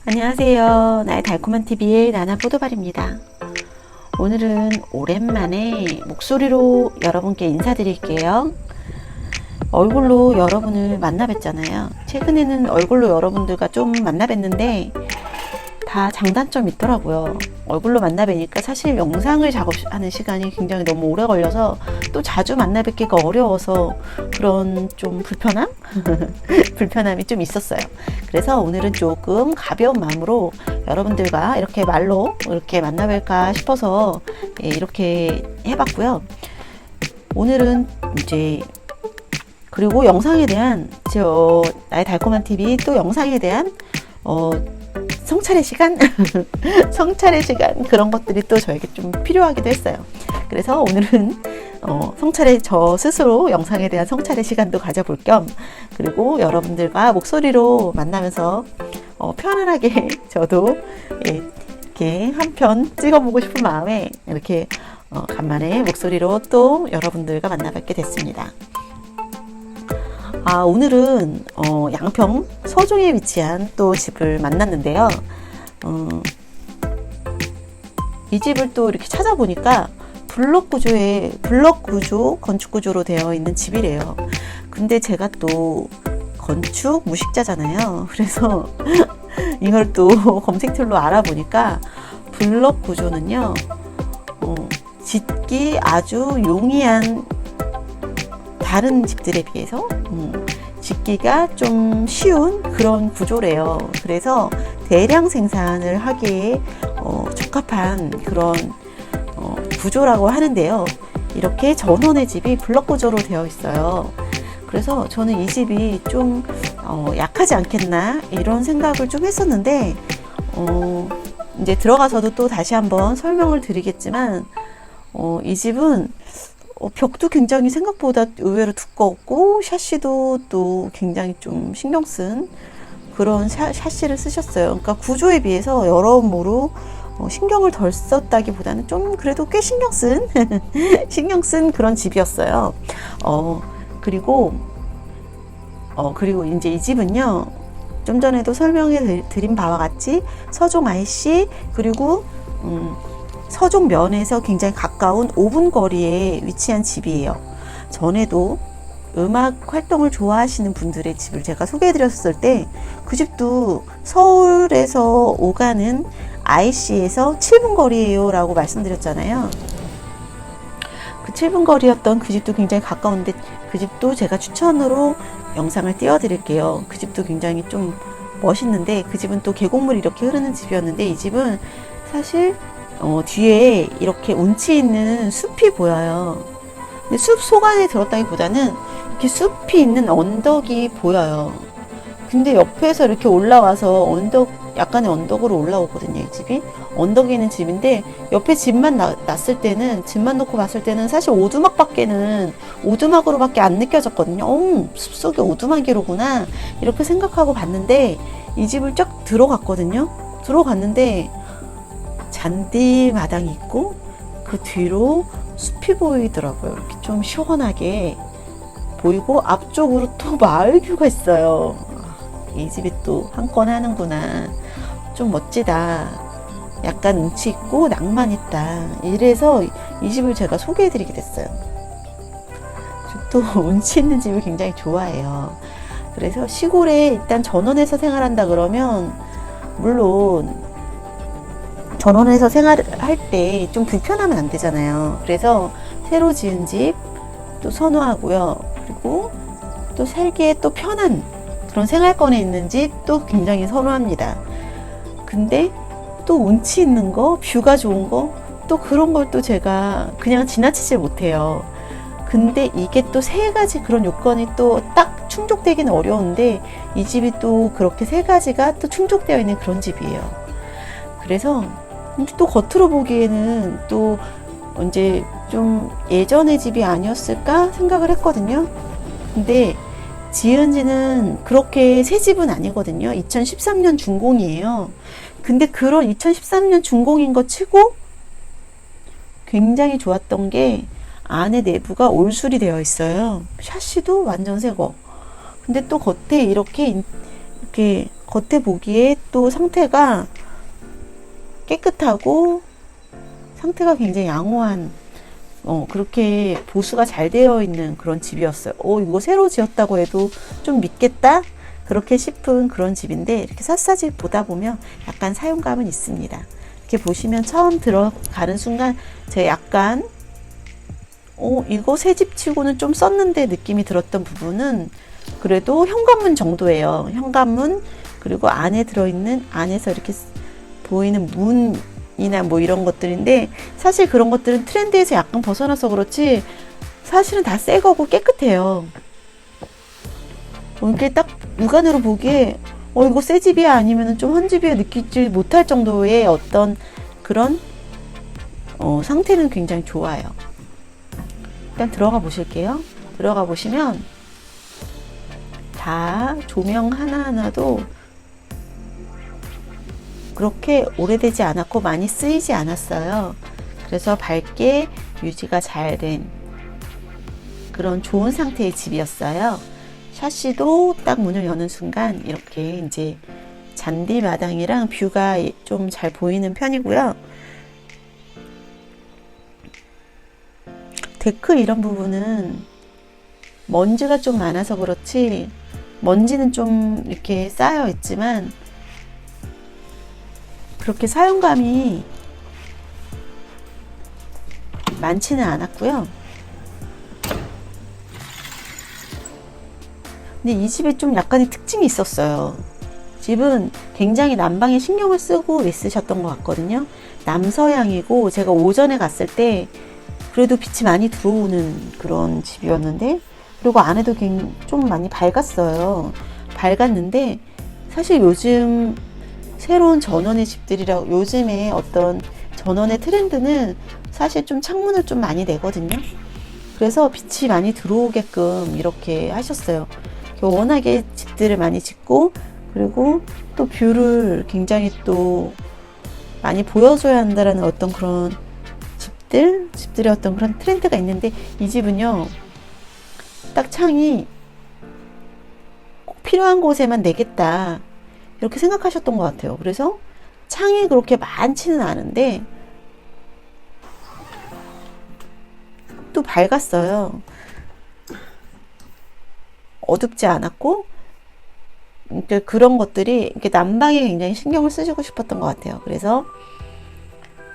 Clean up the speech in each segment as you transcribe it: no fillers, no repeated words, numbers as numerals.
안녕하세요. 나의 달콤한 TV의 나나 포도발입니다. 오늘은 오랜만에 목소리로 여러분께 인사드릴게요. 얼굴로 여러분을 만나 뵀잖아요. 최근에는 얼굴로 여러분들과 좀 만나 뵀는데 다 장단점이 있더라고요. 얼굴로 만나 뵈니까 사실 영상을 작업하는 시간이 굉장히 너무 오래 걸려서 또 자주 만나 뵙기가 어려워서 그런 좀 불편함이 좀 있었어요. 그래서 오늘은 조금 가벼운 마음으로 여러분들과 이렇게 말로 이렇게 만나 뵐까 싶어서 이렇게 해봤고요. 오늘은 이제 그리고 영상에 대한 나의 달콤한 TV 또 영상에 대한 성찰의 시간? 성찰의 시간 그런 것들이 또 저에게 좀 필요하기도 했어요. 그래서 오늘은 저 스스로 영상에 대한 성찰의 시간도 가져볼 겸 그리고 여러분들과 목소리로 만나면서 편안하게 저도 이렇게 한 편 찍어보고 싶은 마음에 이렇게 간만에 목소리로 또 여러분들과 만나뵙게 됐습니다. 오늘은 양평 서종에 위치한 또 집을 만났는데요. 이 집을 또 이렇게 찾아보니까 블럭 구조, 건축 구조로 되어 있는 집이래요. 근데 제가 또 건축 무식자잖아요. 그래서 이걸 또 검색 툴로 알아보니까 블럭 구조는요, 짓기 아주 용이한 다른 집들에 비해서 짓기가 좀 쉬운 그런 구조래요. 그래서 대량 생산을 하기에 적합한 그런 구조라고 하는데요. 이렇게 전원의 집이 블럭 구조로 되어 있어요. 그래서 저는 이 집이 좀 약하지 않겠나 이런 생각을 좀 했었는데 이제 들어가서도 또 다시 한번 설명을 드리겠지만 이 집은 벽도 굉장히 생각보다 의외로 두껍고 샤시도 또 굉장히 좀 신경 쓴 그런 샤시를 쓰셨어요. 그러니까 구조에 비해서 여러모로 신경을 덜 썼다기보다는 좀 그래도 꽤 신경 쓴 그런 집이었어요. 그리고 이제 이 집은요, 좀 전에도 설명해 드린 바와 같이 서종 IC 그리고 서종면에서 굉장히 가까운 5분 거리에 위치한 집이에요. 전에도 음악 활동을 좋아하시는 분들의 집을 제가 소개해 드렸을 때 그 집도 서울에서 오가는 IC에서 7분 거리예요 라고 말씀드렸잖아요. 그 7분 거리였던 그 집도 굉장히 가까운데 그 집도 제가 추천으로 영상을 띄워 드릴게요. 그 집도 굉장히 좀 멋있는데 그 집은 또 계곡물이 이렇게 흐르는 집이었는데 이 집은 사실 뒤에 이렇게 운치 있는 숲이 보여요. 근데 숲 속 안에 들었다기보다는 이렇게 숲이 있는 언덕이 보여요. 근데 옆에서 이렇게 올라와서 약간의 언덕으로 올라오거든요. 이 집이 언덕에 있는 집인데 옆에 집만 놨을 때는 집만 놓고 봤을 때는 사실 오두막으로밖에 안 느껴졌거든요. 숲속에 오두막이로구나 이렇게 생각하고 봤는데 이 집을 쫙 들어갔는데 잔디 마당이 있고 그 뒤로 숲이 보이더라고요. 이렇게 좀 시원하게 보이고 앞쪽으로 또 마을 뷰가 있어요. 이 집이 또 한 건 하는구나. 좀 멋지다. 약간 운치 있고 낭만 있다. 이래서 이 집을 제가 소개해 드리게 됐어요. 또 운치 있는 집을 굉장히 좋아해요. 그래서 시골에 일단 전원에서 생활한다 그러면 물론 전원에서 생활할 때 좀 불편하면 안 되잖아요. 그래서 새로 지은 집 또 선호하고요. 그리고 또 살기에 또 편한 그런 생활권에 있는 집 또 굉장히 선호합니다. 근데 또 운치 있는 거, 뷰가 좋은 거, 또 그런 걸 또 제가 그냥 지나치지 못해요. 근데 이게 또 세 가지 그런 요건이 또 딱 충족되기는 어려운데 이 집이 또 그렇게 세 가지가 또 충족되어 있는 그런 집이에요. 그래서 또 겉으로 보기에는 또 이제 좀 예전의 집이 아니었을까 생각을 했거든요. 근데 지은 지는 그렇게 새 집은 아니거든요. 2013년 준공이에요. 근데 그런 2013년 준공인 거 치고 굉장히 좋았던 게 안에 내부가 올술이 되어 있어요. 샤시도 완전 새거. 근데 또 겉에 이렇게 겉에 보기에 또 상태가 깨끗하고 상태가 굉장히 양호한 그렇게 보수가 잘 되어 있는 그런 집이었어요. 이거 새로 지었다고 해도 좀 믿겠다? 그렇게 싶은 그런 집인데 이렇게 샅샅이 보다 보면 약간 사용감은 있습니다. 이렇게 보시면 처음 들어가는 순간 제가 약간 이거 새 집 치고는 좀 썼는데 느낌이 들었던 부분은 그래도 현관문 정도예요. 현관문 그리고 안에 들어있는 안에서 이렇게 보이는 문이나 뭐 이런 것들인데 사실 그런 것들은 트렌드에서 약간 벗어나서 그렇지 사실은 다 새 거고 깨끗해요. 이렇게 딱 육안으로 보기에 이거 새 집이야 아니면 좀 헌 집이야 느끼지 못할 정도의 어떤 그런 상태는 굉장히 좋아요. 일단 들어가 보실게요. 들어가 보시면 다 조명 하나하나도 그렇게 오래되지 않았고 많이 쓰이지 않았어요. 그래서 밝게 유지가 잘 된 그런 좋은 상태의 집이었어요. 샤시도 딱 문을 여는 순간 이렇게 이제 잔디 마당이랑 뷰가 좀 잘 보이는 편이고요. 데크 이런 부분은 먼지가 좀 많아서 그렇지 먼지는 좀 이렇게 쌓여 있지만 그렇게 사용감이 많지는 않았고요. 근데 이 집에 좀 약간의 특징이 있었어요. 집은 굉장히 난방에 신경을 쓰고 있으셨던 것 같거든요. 남서향이고 제가 오전에 갔을 때 그래도 빛이 많이 들어오는 그런 집이었는데 그리고 안에도 좀 많이 밝았어요. 밝았는데 사실 요즘 새로운 전원의 집들이라 요즘에 어떤 전원의 트렌드는 사실 좀 창문을 좀 많이 내거든요. 그래서 빛이 많이 들어오게끔 이렇게 하셨어요. 워낙에 집들을 많이 짓고 그리고 또 뷰를 굉장히 또 많이 보여줘야 한다라는 어떤 그런 집들의 어떤 그런 트렌드가 있는데 이 집은요 딱 창이 꼭 필요한 곳에만 내겠다 이렇게 생각하셨던 것 같아요. 그래서 창이 그렇게 많지는 않은데 또 밝았어요. 어둡지 않았고 그러니까 그런 것들이 이렇게 난방에 굉장히 신경을 쓰시고 싶었던 것 같아요. 그래서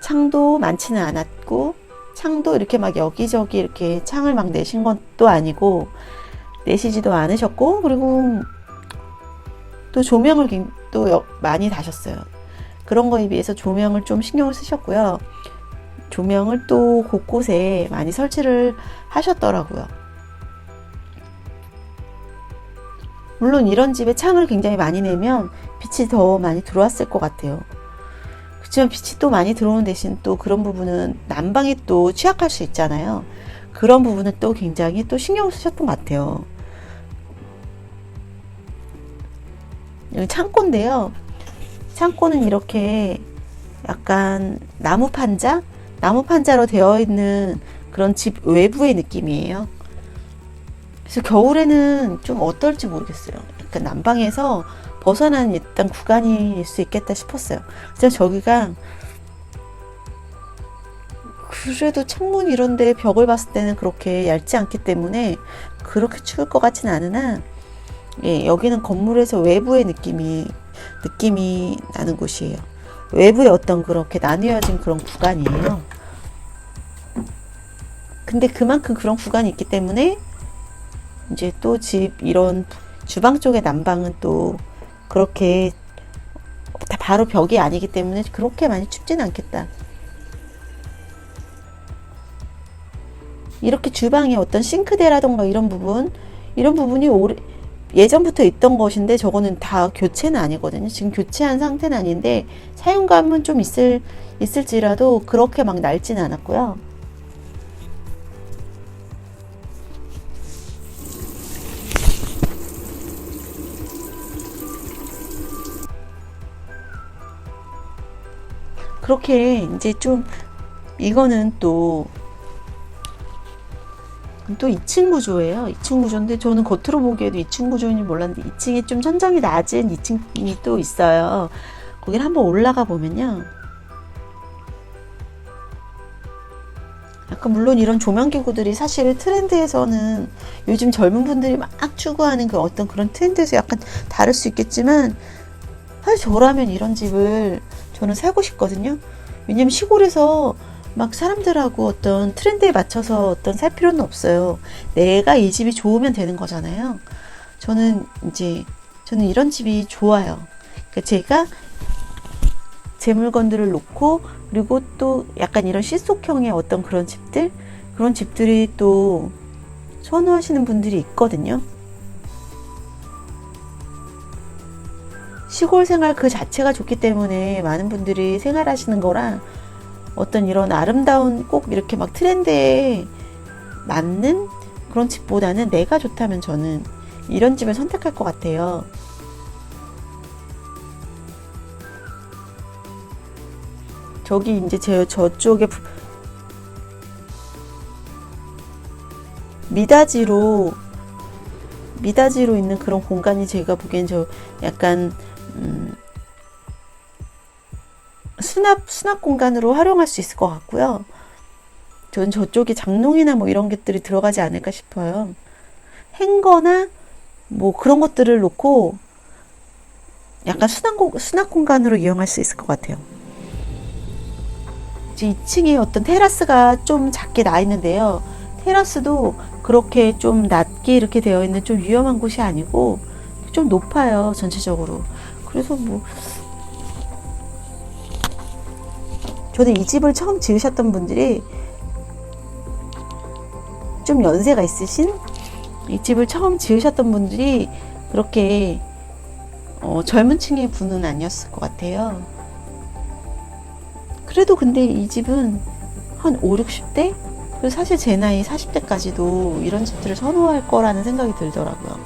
창도 많지는 않았고 창도 이렇게 막 여기저기 이렇게 창을 막 내신 것도 아니고 내시지도 않으셨고 그리고 또 조명을 또 많이 다셨어요. 그런 거에 비해서 조명을 좀 신경을 쓰셨고요. 조명을 또 곳곳에 많이 설치를 하셨더라고요. 물론 이런 집에 창을 굉장히 많이 내면 빛이 더 많이 들어왔을 것 같아요. 그렇지만 빛이 또 많이 들어오는 대신 또 그런 부분은 난방이 또 취약할 수 있잖아요. 그런 부분은 또 굉장히 또 신경을 쓰셨던 것 같아요. 여기 창고인데요. 창고는 이렇게 약간 나무 판자로 되어 있는 그런 집 외부의 느낌이에요. 그래서 겨울에는 좀 어떨지 모르겠어요. 약간 난방에서 벗어난 일단 구간일 수 있겠다 싶었어요. 그래서 저기가 그래도 창문 이런데 벽을 봤을 때는 그렇게 얇지 않기 때문에 그렇게 추울 것 같지는 않으나 여기는 건물에서 외부의 느낌이 나는 곳이에요. 외부에 어떤 그렇게 나뉘어진 그런 구간이에요. 근데 그만큼 그런 구간이 있기 때문에 이제 또 집 이런 주방 쪽의 난방은 또 그렇게 다 바로 벽이 아니기 때문에 그렇게 많이 춥지는 않겠다. 이렇게 주방에 어떤 싱크대라던가 이런 부분이 예전부터 있던 것인데 저거는 다 교체는 아니거든요. 지금 교체한 상태는 아닌데 사용감은 좀 있을지라도 그렇게 막 낡지는 않았고요. 그렇게 이제 좀 이거는 또 2층 구조예요. 2층 구조인데 저는 겉으로 보기에도 2층 구조인지 몰랐는데 2층에 좀 천정이 낮은 2층이 또 있어요. 거기를 한번 올라가 보면요. 약간 물론 이런 조명 기구들이 사실 트렌드에서는 요즘 젊은 분들이 막 추구하는 그 어떤 그런 트렌드에서 약간 다를 수 있겠지만 사실 저라면 이런 집을 저는 살고 싶거든요. 왜냐면 시골에서 막 사람들하고 어떤 트렌드에 맞춰서 어떤 살 필요는 없어요. 내가 이 집이 좋으면 되는 거잖아요. 저는 이런 집이 좋아요. 그러니까 제가 제 물건들을 놓고 그리고 또 약간 이런 C속형의 어떤 그런 집들이 또 선호하시는 분들이 있거든요. 시골 생활 그 자체가 좋기 때문에 많은 분들이 생활하시는 거라 어떤 이런 아름다운 꼭 이렇게 막 트렌드에 맞는 그런 집보다는 내가 좋다면 저는 이런 집을 선택할 것 같아요. 저기 이제 저쪽에 미닫이로 있는 그런 공간이 제가 보기엔 저 약간 수납 공간으로 활용할 수 있을 것 같고요. 저는 저쪽에 장롱이나 뭐 이런 것들이 들어가지 않을까 싶어요. 행거나 뭐 그런 것들을 놓고 약간 수납 공간으로 이용할 수 있을 것 같아요. 2층에 어떤 테라스가 좀 작게 나 있는데요. 테라스도 그렇게 좀 낮게 이렇게 되어 있는 좀 위험한 곳이 아니고 좀 높아요, 전체적으로. 그래서 뭐 저는 이 집을 처음 지으셨던 분들이 좀 연세가 있으신 이 집을 처음 지으셨던 분들이 그렇게 젊은 층의 분은 아니었을 것 같아요. 그래도 근데 이 집은 한 5, 60대? 그리고 사실 제 나이 40대까지도 이런 집들을 선호할 거라는 생각이 들더라고요.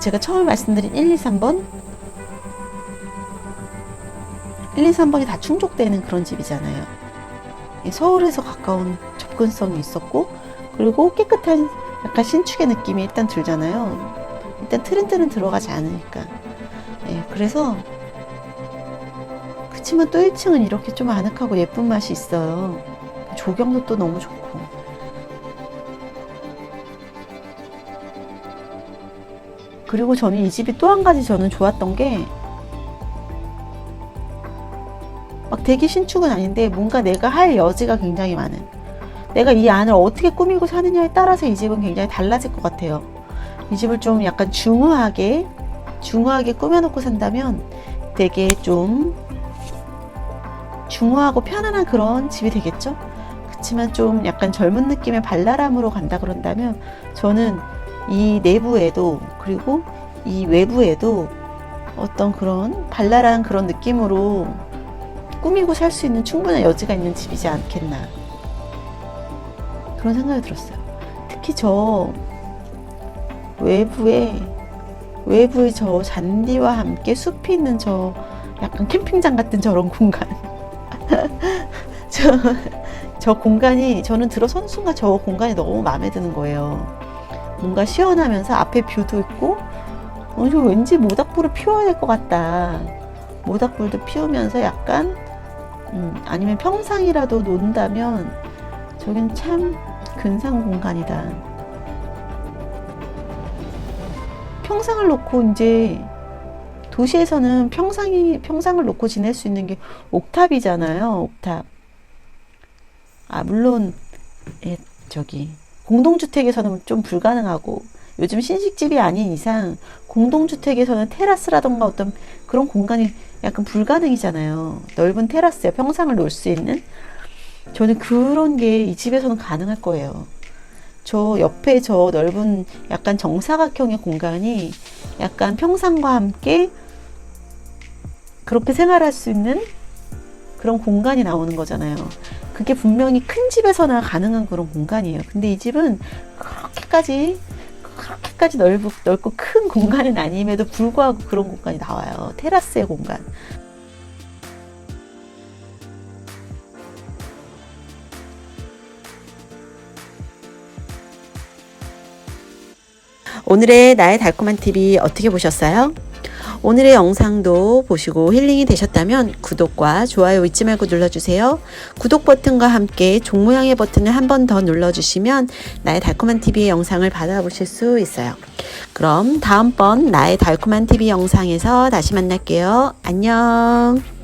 제가 처음에 말씀드린 1, 2, 3번 1, 2, 3번이 다 충족되는 그런 집이잖아요. 서울에서 가까운 접근성이 있었고 그리고 깨끗한 약간 신축의 느낌이 일단 들잖아요. 일단 트렌드는 들어가지 않으니까. 그래서 그치만 또 1층은 이렇게 좀 아늑하고 예쁜 맛이 있어요. 조경도 또 너무 좋고. 그리고 저는 이 집이 또 한 가지 저는 좋았던 게 막 되게 신축은 아닌데 뭔가 내가 할 여지가 굉장히 많은, 내가 이 안을 어떻게 꾸미고 사느냐에 따라서 이 집은 굉장히 달라질 것 같아요. 이 집을 좀 약간 중후하게 꾸며놓고 산다면 되게 좀 중후하고 편안한 그런 집이 되겠죠. 그렇지만 좀 약간 젊은 느낌의 발랄함으로 간다 그런다면 저는 이 내부에도 그리고 이 외부에도 어떤 그런 발랄한 그런 느낌으로 꾸미고 살 수 있는 충분한 여지가 있는 집이지 않겠나, 그런 생각이 들었어요. 특히 저 외부에 저 잔디와 함께 숲이 있는 저 약간 캠핑장 같은 저런 공간 저 공간이 저는 들어서는 순간 저 공간이 너무 마음에 드는 거예요. 뭔가 시원하면서 앞에 뷰도 있고 저 왠지 모닥불을 피워야 될 것 같다. 모닥불도 피우면서 약간 아니면 평상이라도 논다면 저긴 참 근사한 공간이다. 평상을 놓고 이제 도시에서는 평상을 놓고 지낼 수 있는 게 옥탑이잖아요. 옥탑. 물론 저기 공동주택에서는 좀 불가능하고 요즘 신식집이 아닌 이상 공동주택에서는 테라스라던가 어떤 그런 공간이 약간 불가능이잖아요. 넓은 테라스에 평상을 놓을 수 있는. 저는 그런 게 이 집에서는 가능할 거예요. 저 옆에 저 넓은 약간 정사각형의 공간이 약간 평상과 함께 그렇게 생활할 수 있는 그런 공간이 나오는 거잖아요. 그게 분명히 큰 집에서나 가능한 그런 공간이에요. 근데 이 집은 그렇게까지 넓고 큰 공간은 아님에도 불구하고 그런 공간이 나와요. 테라스의 공간. 오늘의 나의 달콤한 TV 어떻게 보셨어요? 오늘의 영상도 보시고 힐링이 되셨다면 구독과 좋아요 잊지 말고 눌러주세요. 구독 버튼과 함께 종 모양의 버튼을 한 번 더 눌러주시면 나의 달콤한 TV의 영상을 받아보실 수 있어요. 그럼 다음번 나의 달콤한 TV 영상에서 다시 만날게요. 안녕.